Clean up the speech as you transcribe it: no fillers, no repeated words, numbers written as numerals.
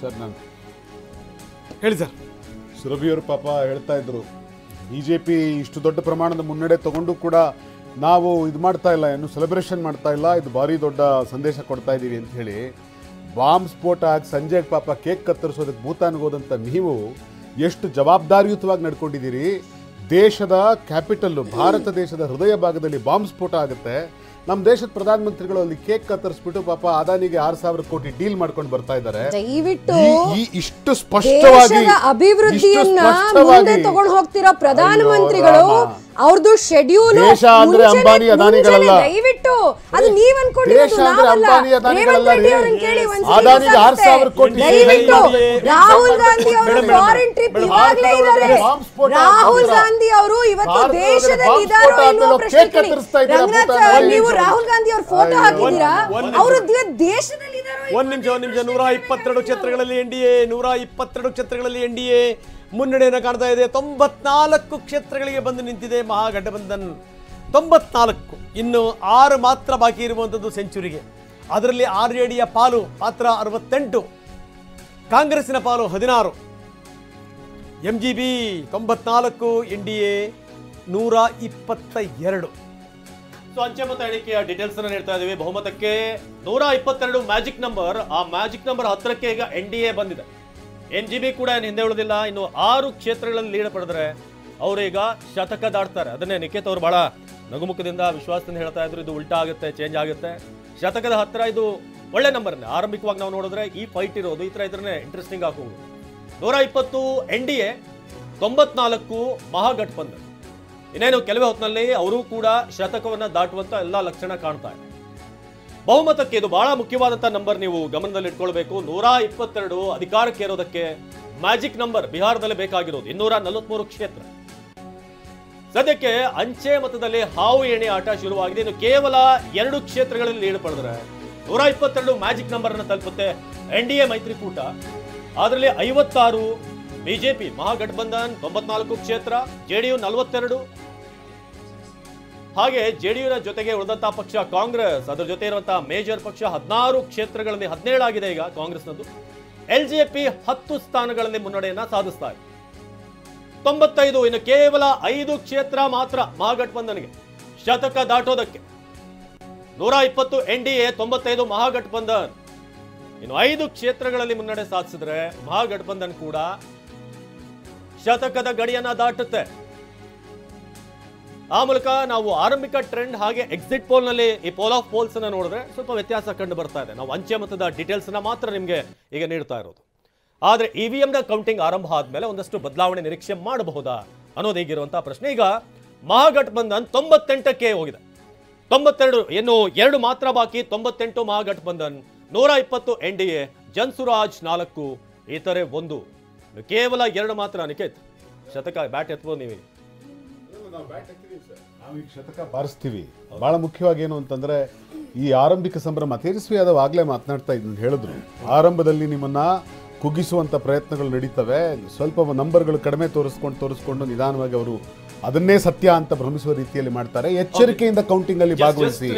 Sir ನಾನು ಹೇಳಿ sir. ಸುರಭಿಯವರು ಪಾಪ ಹೇಳ್ತಾ ಇದ್ರು ಬಿಜೆಪಿ ಇಷ್ಟು ದೊಡ್ಡ ಪ್ರಮಾಣದ ಮುನ್ನಡೆ ತಗೊಂಡು ಕೂಡ ನಾವು ಇದು ಮಾಡ್ತಾ ಇಲ್ಲ, ಏನು ಸೆಲೆಬ್ರೇಷನ್ ಮಾಡ್ತಾ ಇಲ್ಲ, ಇದು ಭಾರಿ ದೊಡ್ಡ ಸಂದೇಶ ಕೊಡ್ತಾ ಇದ್ದೀವಿ ಅಂತ ಹೇಳಿ. ಬಾಂಬ್ ಸ್ಫೋಟ ಆಗಿ ಸಂಜೆಗೆ ಪಾಪ ಕೇಕ್ ಕತ್ತರಿಸೋದಕ್ಕೆ ಭೂತಾನ್ಗೆ ಹೋದಂಥ ನೀವು ಎಷ್ಟು ಜವಾಬ್ದಾರಿಯುತವಾಗಿ ನಡ್ಕೊಂಡಿದ್ದೀರಿ. ದೇಶದ ಕ್ಯಾಪಿಟಲ್ಲು, ಭಾರತ ದೇಶದ ಹೃದಯ ಭಾಗದಲ್ಲಿ ಬಾಂಬ್ ಸ್ಫೋಟ ಆಗುತ್ತೆ. ನಮ್ಮ ದೇಶದ ಪ್ರಧಾನಮಂತ್ರಿಗಳು ಅಲ್ಲಿ ಕೇಕ್ ಕತ್ತರಿಸ್ಬಿಟ್ಟು ಪಾಪ ಅದಾನಿಗೆ 6,000 ಕೋಟಿ ಡೀಲ್ ಮಾಡ್ಕೊಂಡು ಬರ್ತಾ ಇದ್ದಾರೆ. ದಯವಿಟ್ಟು ಇಷ್ಟು ಸ್ಪಷ್ಟವಾಗಿ ಅಭಿವೃದ್ಧಿಯನ್ನ ಮುಂದೆ ತಗೊಂಡು ಹೋಗ್ತಿರೋ ಪ್ರಧಾನಮಂತ್ರಿಗಳು ಅವ್ರದ್ದು ಶೆಡ್ಯೂಲ್ ದೇಶ ಅಂದ್ರೆ ಅಂಬಾನಿ ಅದಾನಿಗಳಲ್ಲ. ದಯವಿಟ್ಟು ಅದು ನೀವ್ ಅನ್ಕೊಂಡಿರೋದು ನಾವಲ್ಲ. ರೇವಂತ್ ರೆಡ್ಡಿ ಅವರನ್ನ ಕೇಳಿ ಅದಾನಿಗೆ 6,000 ಕೋಟಿ. ದಯವಿಟ್ಟು ರಾಹುಲ್ ಗಾಂಧಿ ಅವರು ಫಾರಿನ್ ಟ್ರಿಪ್ ಇವಾಗಲೇ ಇದ್ದಾರೆ. ರಾಹುಲ್ ಗಾಂಧಿ ಅವರು ಇವತ್ತು ದೇಶದಲ್ಲಿ ಇದ್ದಾರೋ ಎನ್ನುವ ಪ್ರಶ್ನೆ ಕೇಳಿ. ರಂಗನಾಥ್ ಸರ್, ನೀವು ರಾಹುಲ್ ಗಾಂಧಿ ಅವ್ರ ಫೋಟೋ ಹಾಕಿದ್ದೀರಾ? ಅವರು ದೇಶದಲ್ಲಿ ಇದ್ದಾರೋ? ಒಂದ್ ನಿಮಿಷ 122 ಕ್ಷೇತ್ರಗಳಲ್ಲಿ ಎನ್ಡಿಎ, 122 ಕ್ಷೇತ್ರಗಳಲ್ಲಿ ಎನ್ಡಿಎ ಮುನ್ನಡೆಯನ್ನು ಕಾಣ್ತಾ ಇದೆ. 94 ಕ್ಷೇತ್ರಗಳಿಗೆ ಬಂದು ನಿಂತಿದೆ ಮಹಾಗಠಬಂಧನ್. 94, ಇನ್ನು 6 ಮಾತ್ರ ಬಾಕಿ ಇರುವಂಥದ್ದು ಸೆಂಚುರಿಗೆ. ಅದರಲ್ಲಿ RJDಯ ಪಾಲು ಮಾತ್ರ 68, ಕಾಂಗ್ರೆಸ್ಸಿನ ಪಾಲು 16. MGB 94, NDA 122. ಸೊ ಅಂಚೆ ಮತ ಎಣಿಕೆಯ ಡೀಟೇಲ್ಸ್ ಅನ್ನು ನೀಡ್ತಾ ಇದ್ದೀವಿ. ಬಹುಮತಕ್ಕೆ 122 ಮ್ಯಾಜಿಕ್ ನಂಬರ್. ಆ ಮ್ಯಾಜಿಕ್ ನಂಬರ್ 10ಕ್ಕೆ ಈಗ ಎನ್ಡಿಎ ಬಂದಿದೆ. MGB ಕೂಡ ಏನು ಹಿಂದೆ ಉಳಿದಿಲ್ಲ. ಇನ್ನು 6 ಕ್ಷೇತ್ರಗಳಲ್ಲಿ ಲೀಡ್ ಪಡೆದ್ರೆ ಅವರೀಗ ಶತಕ ದಾಟ್ತಾರೆ. ಅದನ್ನೇ ನಿಖೇತ್ ಅವರು ಬಹಳ ನಗುಮುಖದಿಂದ ವಿಶ್ವಾಸದಿಂದ ಹೇಳ್ತಾ ಇದ್ರು, ಇದು ಉಲ್ಟಾ ಆಗುತ್ತೆ, ಚೇಂಜ್ ಆಗುತ್ತೆ. ಶತಕದ ಹತ್ತಿರ ಇದು ಒಳ್ಳೆ ನಂಬರ್ನೇ. ಆರಂಭಿಕವಾಗಿ ನಾವು ನೋಡಿದ್ರೆ ಈ ಫೈಟ್ ಇರೋದು ಈ ಥರ ಇದ್ರೆ ಇಂಟ್ರೆಸ್ಟಿಂಗ್ ಆಗೋದು. 120 ಎನ್ಡಿಎ, 94 ಮಹಾಗಠಬಂಧನ್. ಇನ್ನೇನು ಕೆಲವೇ ಹೊತ್ತಿನಲ್ಲಿ ಅವರು ಕೂಡ ಶತಕವನ್ನ ದಾಟುವಂತ ಎಲ್ಲ ಲಕ್ಷಣ ಕಾಣ್ತಾ ಇದೆ. ಬಹುಮತಕ್ಕೆ ಇದು ಬಹಳ ಮುಖ್ಯವಾದಂತ ನಂಬರ್, ನೀವು ಗಮನದಲ್ಲಿ ಇಟ್ಕೊಳ್ಬೇಕು. 122 ಅಧಿಕಾರಕ್ಕೆ ಇರೋದಕ್ಕೆ ಮ್ಯಾಜಿಕ್ ನಂಬರ್ ಬಿಹಾರದಲ್ಲಿ ಬೇಕಾಗಿರೋದು 243 ಕ್ಷೇತ್ರ. ಸದ್ಯಕ್ಕೆ ಅಂಚೆ ಮತದಲ್ಲಿ ಹಾವು ಎಣೆ ಆಟ ಶುರುವಾಗಿದೆ. ಇನ್ನು ಕೇವಲ 2 ಕ್ಷೇತ್ರಗಳಲ್ಲಿ ಲೀಡ್ ಪಡೆದ್ರೆ 122 ಮ್ಯಾಜಿಕ್ ನಂಬರ್ ಅನ್ನು ತಲುಪುತ್ತೆ ಎನ್ಡಿಎ ಮೈತ್ರಿಕೂಟ. ಅದರಲ್ಲಿ 56 ಬಿಜೆಪಿ ಮಹಾಗಠಬಂಧನ್, 94 ಕ್ಷೇತ್ರ, JDU 42. ಹಾಗೆ JDUನ ಜೊತೆಗೆ ಉಳಿದಂತಹ ಪಕ್ಷ ಕಾಂಗ್ರೆಸ್, ಅದರ ಜೊತೆ ಇರುವಂತಹ ಮೇಜರ್ ಪಕ್ಷ 16 ಕ್ಷೇತ್ರಗಳಲ್ಲಿ 17 ಆಗಿದೆ ಈಗ ಕಾಂಗ್ರೆಸ್ನದ್ದು. LJP 10 ಸ್ಥಾನಗಳಲ್ಲಿ ಮುನ್ನಡೆಯನ್ನ ಸಾಧಿಸ್ತಾ ಇದೆ. 95, ಇನ್ನು ಕೇವಲ 5 ಕ್ಷೇತ್ರ ಮಾತ್ರ ಮಹಾಗಠಬಂಧನ್ಗೆ ಶತಕ ದಾಟೋದಕ್ಕೆ. 120 ಎನ್ಡಿಎ, 95 ಮಹಾಗಠಬಂಧನ್. ಇನ್ನು 5 ಕ್ಷೇತ್ರಗಳಲ್ಲಿ ಮುನ್ನಡೆ ಸಾಧಿಸಿದ್ರೆ ಮಹಾಗಠಬಂಧನ್ ಕೂಡ ಶತಕದ ಗಡಿಯನ್ನ ದಾಟುತ್ತೆ. ಆ ಮೂಲಕ ನಾವು ಆರಂಭಿಕ ಟ್ರೆಂಡ್ ಹಾಗೆ ಎಕ್ಸಿಟ್ ಪೋಲ್ ನಲ್ಲಿ ಈ ಪೋಲ್ ಆಫ್ ಪೋಲ್ಸ್ ಅನ್ನ ನೋಡಿದ್ರೆ ಸ್ವಲ್ಪ ವ್ಯತ್ಯಾಸ ಕಂಡು ಬರ್ತಾ ಇದೆ. ನಾವು ಅಂಚೆ ಮತದ ಡೀಟೇಲ್ಸ್ ಅನ್ನ ಮಾತ್ರ ನಿಮಗೆ ಈಗ ನೀಡ್ತಾ ಇರೋದು. ಆದ್ರೆ EVM ನ ಕೌಂಟಿಂಗ್ ಆರಂಭ ಆದ್ಮೇಲೆ ಒಂದಷ್ಟು ಬದಲಾವಣೆ ನಿರೀಕ್ಷೆ ಮಾಡಬಹುದಾ ಅನ್ನೋದು ಈಗಿರುವಂತಹ ಪ್ರಶ್ನೆ. ಈಗ ಮಹಾಗಠಬಂಧನ್ 98ಕ್ಕೆ ಹೋಗಿದೆ. 92 ಇನ್ನು 2 ಮಾತ್ರ ಬಾಕಿ. 98 ಮಹಾಗಠಬಂಧನ್, 120 ಎನ್ಡಿಎ, ಜನ್ಸುರಾಜ್ 4, ಇತರೆ 1. ಕೇವಲ 2 ಮಾತ್ರ. ನಿಖೇತ್, ಶತಕ ಬ್ಯಾಟ್ ಎತ್ಬೋದು ನೀವು? ನಾವೀಗ ಶತಕ ಬಾರಿಸ್ತೀವಿ. ಬಹಳ ಮುಖ್ಯವಾಗಿ ಏನು ಅಂತಂದ್ರೆ ಈ ಆರಂಭಿಕ ಸಂಭ್ರಮ. ತೇಜಸ್ವಿ ಯಾದವ್ ಆಗ್ಲೇ ಮಾತನಾಡ್ತಾ ಇದ್ದು ಹೇಳಿದ್ರು, ಆರಂಭದಲ್ಲಿ ನಿಮ್ಮನ್ನ ಕುಗ್ಗಿಸುವಂತ ಪ್ರಯತ್ನಗಳು ನಡೀತವೆ, ಸ್ವಲ್ಪ ನಂಬರ್ಗಳು ಕಡಿಮೆ ತೋರಿಸ್ಕೊಂಡು ನಿಧಾನವಾಗಿ ಅವರು ಅದನ್ನೇ ಸತ್ಯ ಅಂತ ಭ್ರಮಿಸುವ ರೀತಿಯಲ್ಲಿ ಮಾಡ್ತಾರೆ. ಎಚ್ಚರಿಕೆಯಿಂದ ಕೌಂಟಿಂಗ್ ಅಲ್ಲಿ ಭಾಗವಹಿಸಿ.